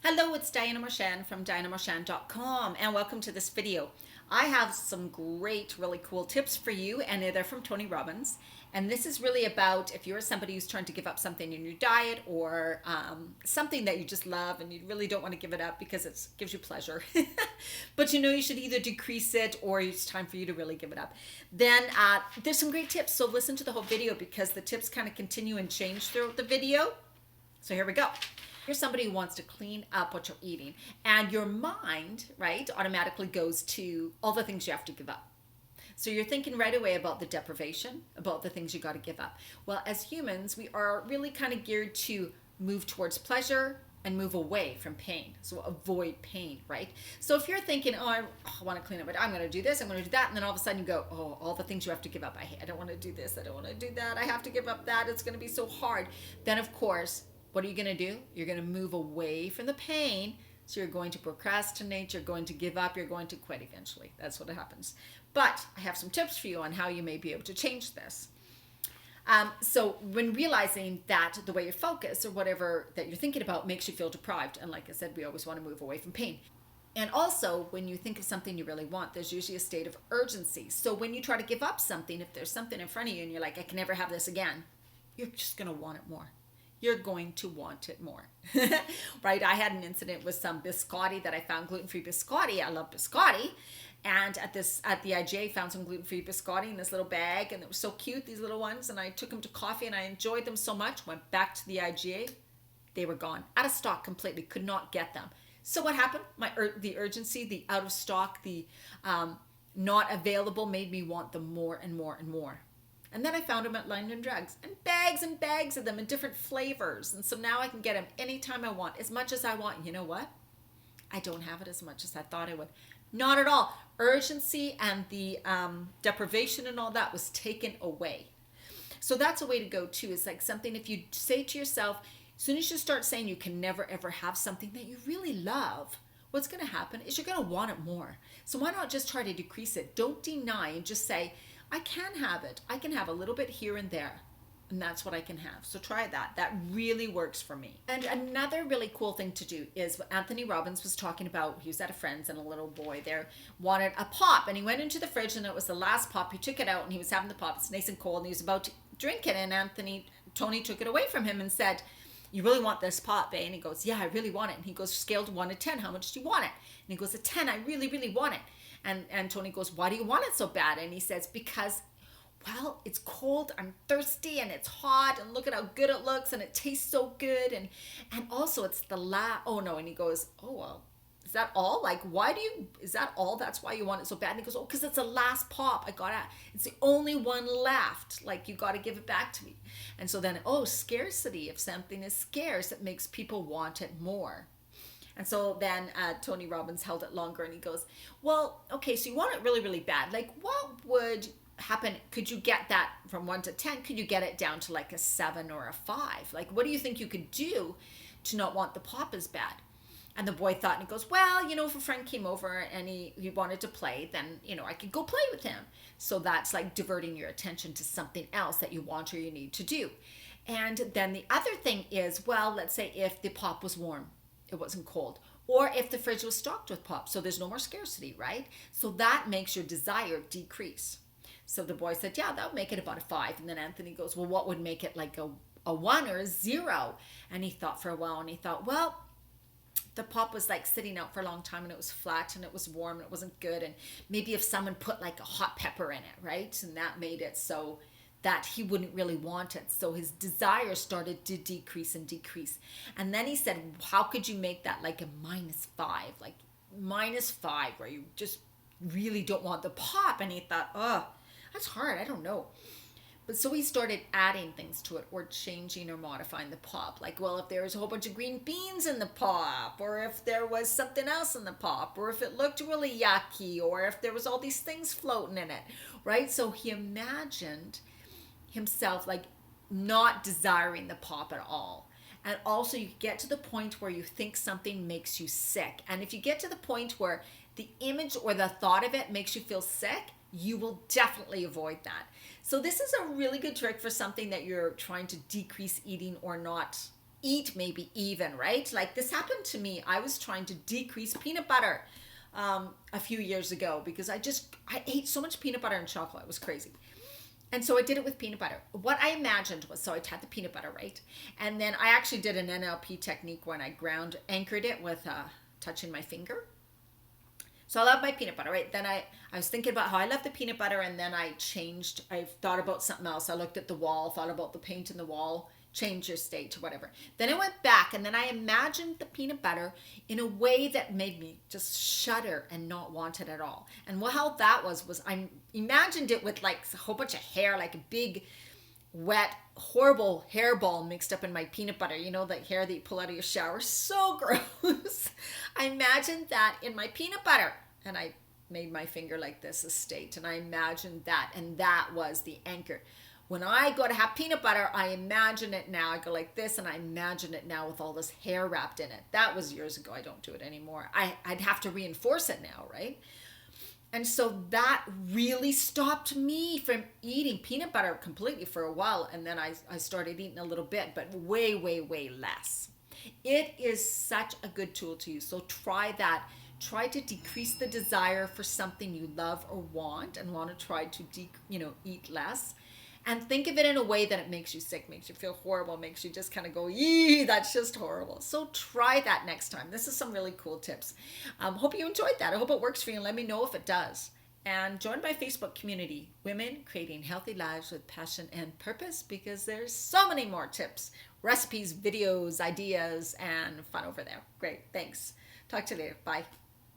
Hello, it's Diana Marchand from dianamarchand.com and welcome to this video. I have some great, really cool tips for you, and they're from Tony Robbins. And this is really about if you're somebody who's trying to give up something in your diet or something that you just love and you really don't want to give it up because it gives you pleasure. But you know you should either decrease it or it's time for you to really give it up. Then there's some great tips. So listen to the whole video because the tips kind of continue and change throughout the video. So here we go. You're somebody who wants to clean up what you're eating, and your mind, right, automatically goes to all the things you have to give up. So you're thinking right away about the deprivation, about the things you got to give up. Well, as humans, we are really kind of geared to move towards pleasure and move away from pain. So avoid pain, right? So if you're thinking, I want to clean up, but I'm going to do this, I'm going to do that, and then all of a sudden you go, oh, all the things you have to give up. I don't want to do this, I don't want to do that, I have to give up that, it's going to be so hard. Then, of course, what are you going to do? You're going to move away from the pain. So you're going to procrastinate, you're going to give up, you're going to quit eventually. That's what happens. But I have some tips for you on how you may be able to change this. So when realizing that the way you focus or whatever that you're thinking about makes you feel deprived, and like I said, we always want to move away from pain. And also, when you think of something you really want, there's usually a state of urgency. So when you try to give up something, if there's something in front of you and you're like, I can never have this again, you're just going to want it more. You're going to want it more, right? I had an incident with some biscotti that I found, gluten-free biscotti. I love biscotti. And at the IGA, found some gluten-free biscotti in this little bag, and they were so cute, these little ones. And I took them to coffee, and I enjoyed them so much. Went back to the IGA, they were gone, out of stock completely. Could not get them. So what happened? The urgency, the out of stock, the not available made me want them more and more and more. And then I found them at London Drugs, and bags of them in different flavors. And so now I can get them anytime I want, as much as I want. And you know what? I don't have it as much as I thought I would. Not at all. Urgency and the deprivation and all that was taken away. So that's a way to go too. It's like something, if you say to yourself, as soon as you start saying you can never ever have something that you really love, what's going to happen is you're going to want it more. So why not just try to decrease it? Don't deny and just say, I can have it. I can have a little bit here and there. And that's what I can have. So try that. That really works for me. And another really cool thing to do is what Anthony Robbins was talking about. He was at a friend's and a little boy there wanted a pop. And he went into the fridge and it was the last pop. He took it out and he was having the pop. It's nice and cold and he was about to drink it. And Tony took it away from him and said, you really want this pop, eh? And he goes, yeah, I really want it. And he goes, scaled 1 to 10. How much do you want it? And he goes, a 10. I really, really want it. And Tony goes, why do you want it so bad? And he says, because, well, it's cold, I'm thirsty, and it's hot, and look at how good it looks, and it tastes so good. And also it's the oh no. And he goes, oh, well, is that all? Like, is that all? That's why you want it so bad? And he goes, oh, because it's the last pop. It's the only one left. Like, you got to give it back to me. And so then, scarcity. If something is scarce, it makes people want it more. And so then Tony Robbins held it longer and he goes, well, okay, so you want it really, really bad. Like, what would happen? Could you get that from 1 to 10? Could you get it down to like a 7 or a 5? Like, what do you think you could do to not want the pop as bad? And the boy thought, and he goes, well, if a friend came over and he wanted to play, then, I could go play with him. So that's like diverting your attention to something else that you want or you need to do. And then the other thing is, well, let's say if the pop was warm, it wasn't cold, or if the fridge was stocked with pop, so there's no more scarcity, right? So that makes your desire decrease. So the boy said, yeah, that would make it about a 5. And then Anthony goes, well, what would make it like a 1 or a 0? And he thought for a while and he thought, well, the pop was like sitting out for a long time and it was flat and it was warm and it wasn't good. And maybe if someone put like a hot pepper in it, right? And that made it so that he wouldn't really want it. So his desire started to decrease and decrease. And then he said, how could you make that like a -5? Like -5 where you just really don't want the pop. And he thought, that's hard. I don't know. But so he started adding things to it or changing or modifying the pop. Like, well, if there was a whole bunch of green beans in the pop, or if there was something else in the pop, or if it looked really yucky, or if there was all these things floating in it, right? So he imagined himself like not desiring the pop at all. And also you get to the point where you think something makes you sick. And if you get to the point where the image or the thought of it makes you feel sick, you will definitely avoid that. So this is a really good trick for something that you're trying to decrease eating or not eat maybe even, right? Like this happened to me. I was trying to decrease peanut butter a few years ago because I ate so much peanut butter and chocolate. It was crazy. And so I did it with peanut butter. What I imagined was, so I had the peanut butter, right? And then I actually did an NLP technique when I anchored it with touching my finger. So I love my peanut butter, right? Then I was thinking about how I love the peanut butter, and then I thought about something else. I looked at the wall, thought about the paint in the wall, change your state or whatever. Then I went back and then I imagined the peanut butter in a way that made me just shudder and not want it at all. And how that was I imagined it with like a whole bunch of hair, like a big, wet, horrible hairball mixed up in my peanut butter. You know, that hair that you pull out of your shower. So gross. I imagined that in my peanut butter. And I made my finger like this, a state. And I imagined that. And that was the anchor. When I go to have peanut butter, I imagine it now. I go like this, and I imagine it now with all this hair wrapped in it. That was years ago. I don't do it anymore. I'd have to reinforce it now, right? And so that really stopped me from eating peanut butter completely for a while. And then I started eating a little bit, but way, way, way less. It is such a good tool to use. So try that. Try to decrease the desire for something you love or want and want to try to eat less. And think of it in a way that it makes you sick, makes you feel horrible, makes you just kind of go, yee, that's just horrible. So try that next time. This is some really cool tips. Hope you enjoyed that. I hope it works for you, and let me know if it does. And join my Facebook community, Women Creating Healthy Lives with Passion and Purpose, because there's so many more tips, recipes, videos, ideas, and fun over there. Great. Thanks. Talk to you later. Bye.